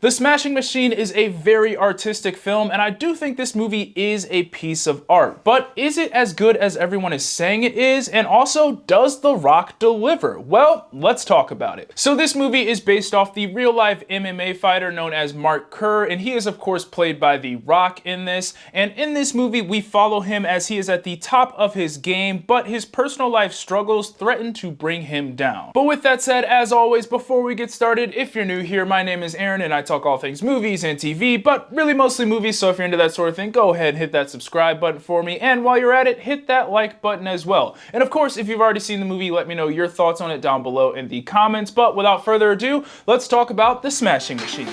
The Smashing Machine is a very artistic film, and I do think this movie is a piece of art. But is it as good as everyone is saying it is? And also, does The Rock deliver? Well, let's talk about it. So this movie is based off the real-life MMA fighter known as Mark Kerr, and he is of course played by The Rock in this. And in this movie, we follow him as he is at the top of his game, but his personal life struggles threaten to bring him down. But with that said, as always, before we get started, if you're new here, my name is Aaron, and I talk all things movies and TV, but really mostly movies, so if you're into that sort of thing, go ahead and hit that subscribe button for me, and while you're at it, hit that like button as well. And of course, if you've already seen the movie, let me know your thoughts on it down below in the comments, but without further ado, let's talk about The Smashing Machine.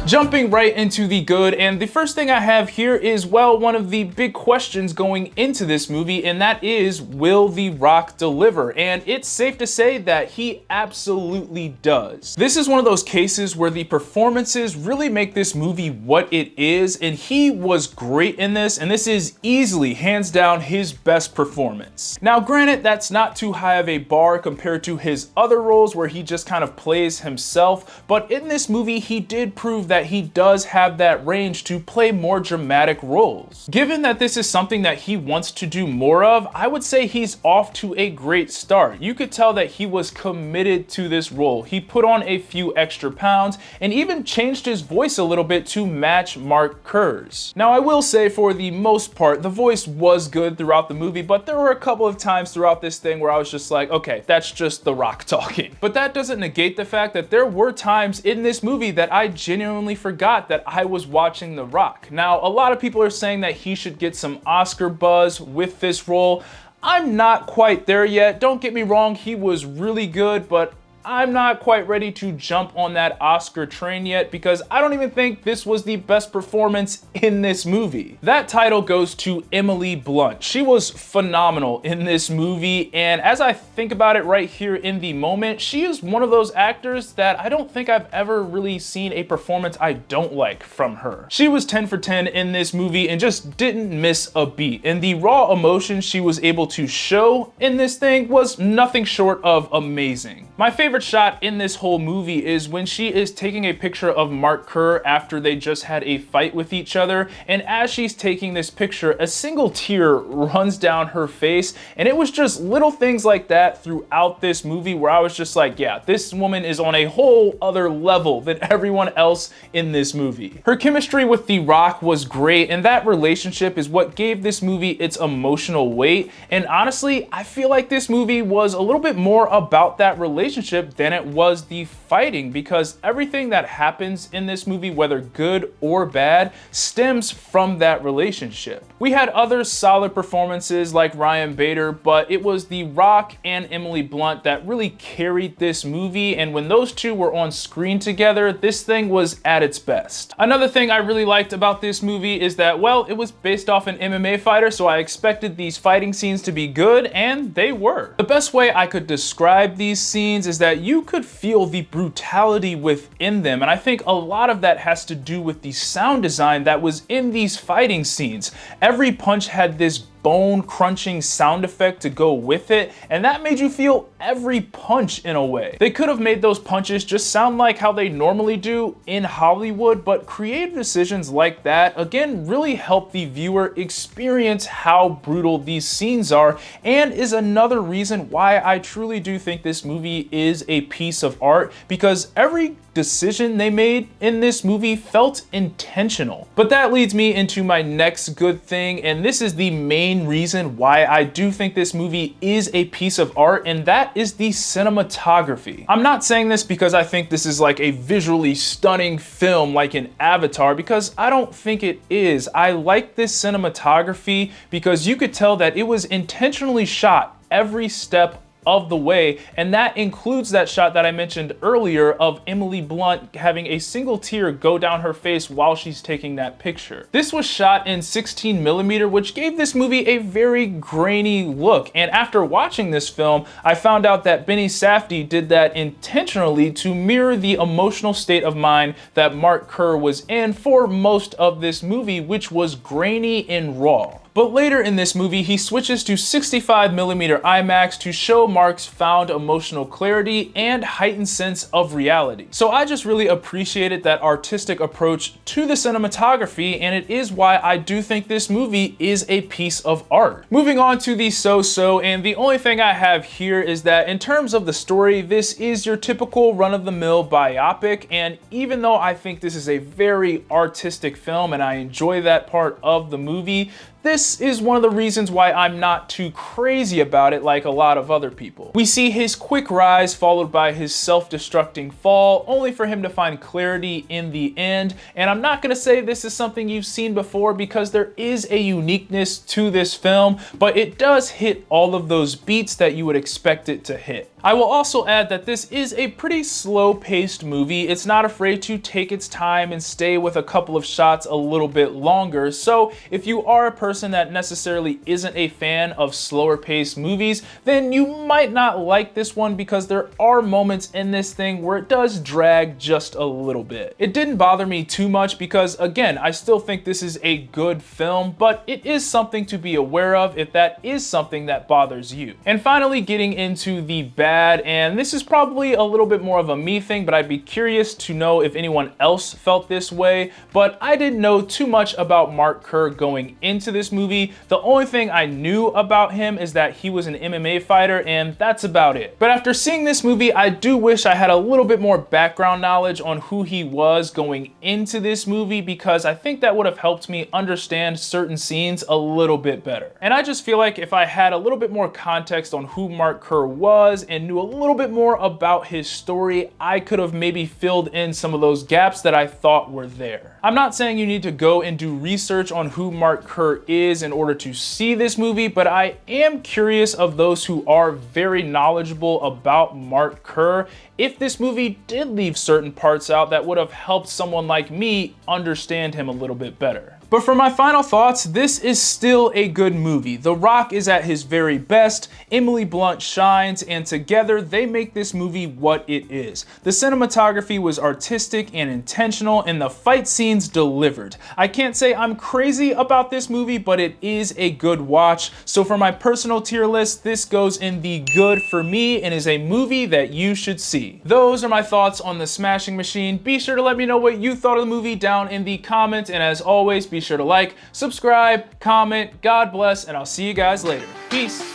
Jumping right into the good, and the first thing I have here is, well, one of the big questions going into this movie, and that is, will The Rock deliver? And it's safe to say that he absolutely does. This is one of those cases where the performances really make this movie what it is, and he was great in this, and this is easily, hands down, his best performance. Now, granted, that's not too high of a bar compared to his other roles where he just kind of plays himself, but in this movie, he did prove that he does have that range to play more dramatic roles. Given that this is something that he wants to do more of, I would say he's off to a great start. You could tell that he was committed to this role. He put on a few extra pounds and even changed his voice a little bit to match Mark Kerr's. Now, I will say for the most part, the voice was good throughout the movie, but there were a couple of times throughout this thing where I was just like, okay, that's just The Rock talking. But that doesn't negate the fact that there were times in this movie that I genuinely forgot that I was watching The Rock. Now, a lot of people are saying that he should get some Oscar buzz with this role. I'm not quite there yet. Don't get me wrong, he was really good, but I'm not quite ready to jump on that Oscar train yet because I don't even think this was the best performance in this movie. That title goes to Emily Blunt. She was phenomenal in this movie, and as I think about it right here in the moment, she is one of those actors that I don't think I've ever really seen a performance I don't like from her. She was 10 for 10 in this movie and just didn't miss a beat, and the raw emotion she was able to show in this thing was nothing short of amazing. My favorite shot in this whole movie is when she is taking a picture of Mark Kerr after they just had a fight with each other, and as she's taking this picture, a single tear runs down her face, and it was just little things like that throughout this movie where I was just like, yeah, this woman is on a whole other level than everyone else in this movie. Her chemistry with The Rock was great, and that relationship is what gave this movie its emotional weight, and honestly, I feel like this movie was a little bit more about that relationship than it was the fighting, because everything that happens in this movie, whether good or bad, stems from that relationship. We had other solid performances like Ryan Bader, but it was The Rock and Emily Blunt that really carried this movie, and when those two were on screen together, this thing was at its best. Another thing I really liked about this movie is that, well, it was based off an MMA fighter, so I expected these fighting scenes to be good, and they were. The best way I could describe these scenes is that you could feel the brutality within them, and I think a lot of that has to do with the sound design that was in these fighting scenes. Every punch had this bone crunching sound effect to go with it, and that made you feel every punch in a way. They could have made those punches just sound like how they normally do in Hollywood, but creative decisions like that, again, really help the viewer experience how brutal these scenes are, and is another reason why I truly do think this movie is a piece of art, because every decision they made in this movie felt intentional. But that leads me into my next good thing, and this is the main reason why I do think this movie is a piece of art, and that is the cinematography. I'm not saying this because I think this is like a visually stunning film like in Avatar, because I don't think it is. I like this cinematography because you could tell that it was intentionally shot every step of the way, and that includes that shot that I mentioned earlier of Emily Blunt having a single tear go down her face while she's taking that picture. This was shot in 16mm, which gave this movie a very grainy look, and after watching this film, I found out that Benny Safdie did that intentionally to mirror the emotional state of mind that Mark Kerr was in for most of this movie, which was grainy and raw. But later in this movie, he switches to 65mm IMAX to show Mark's found emotional clarity and heightened sense of reality. So I just really appreciated that artistic approach to the cinematography, and it is why I do think this movie is a piece of art. Moving on to the so-so, and the only thing I have here is that in terms of the story, this is your typical run-of-the-mill biopic, and even though I think this is a very artistic film and I enjoy that part of the movie, this is one of the reasons why I'm not too crazy about it like a lot of other people. We see his quick rise followed by his self-destructing fall, only for him to find clarity in the end. And I'm not gonna say this is something you've seen before because there is a uniqueness to this film, but it does hit all of those beats that you would expect it to hit. I will also add that this is a pretty slow-paced movie. It's not afraid to take its time and stay with a couple of shots a little bit longer. So if you are a person that necessarily isn't a fan of slower paced movies, then you might not like this one because there are moments in this thing where it does drag just a little bit. It didn't bother me too much because, again, I still think this is a good film, but it is something to be aware of if that is something that bothers you. And finally, getting into the bad, and this is probably a little bit more of a me thing, but I'd be curious to know if anyone else felt this way, but I didn't know too much about Mark Kerr going into this movie. The only thing I knew about him is that he was an MMA fighter, and that's about it. But after seeing this movie, I do wish I had a little bit more background knowledge on who he was going into this movie, because I think that would have helped me understand certain scenes a little bit better. And I just feel like if I had a little bit more context on who Mark Kerr was and knew a little bit more about his story, I could have maybe filled in some of those gaps that I thought were there. I'm not saying you need to go and do research on who Mark Kerr is in order to see this movie, but I am curious of those who are very knowledgeable about Mark Kerr if this movie did leave certain parts out that would have helped someone like me understand him a little bit better. But for my final thoughts, this is still a good movie. The Rock is at his very best, Emily Blunt shines, and together they make this movie what it is. The cinematography was artistic and intentional, and the fight scenes delivered. I can't say I'm crazy about this movie, but it is a good watch. So for my personal tier list, this goes in the good for me and is a movie that you should see. Those are my thoughts on The Smashing Machine. Be sure to let me know what you thought of the movie down in the comments, and as always, be sure to like, subscribe, comment, God bless, and I'll see you guys later. Peace.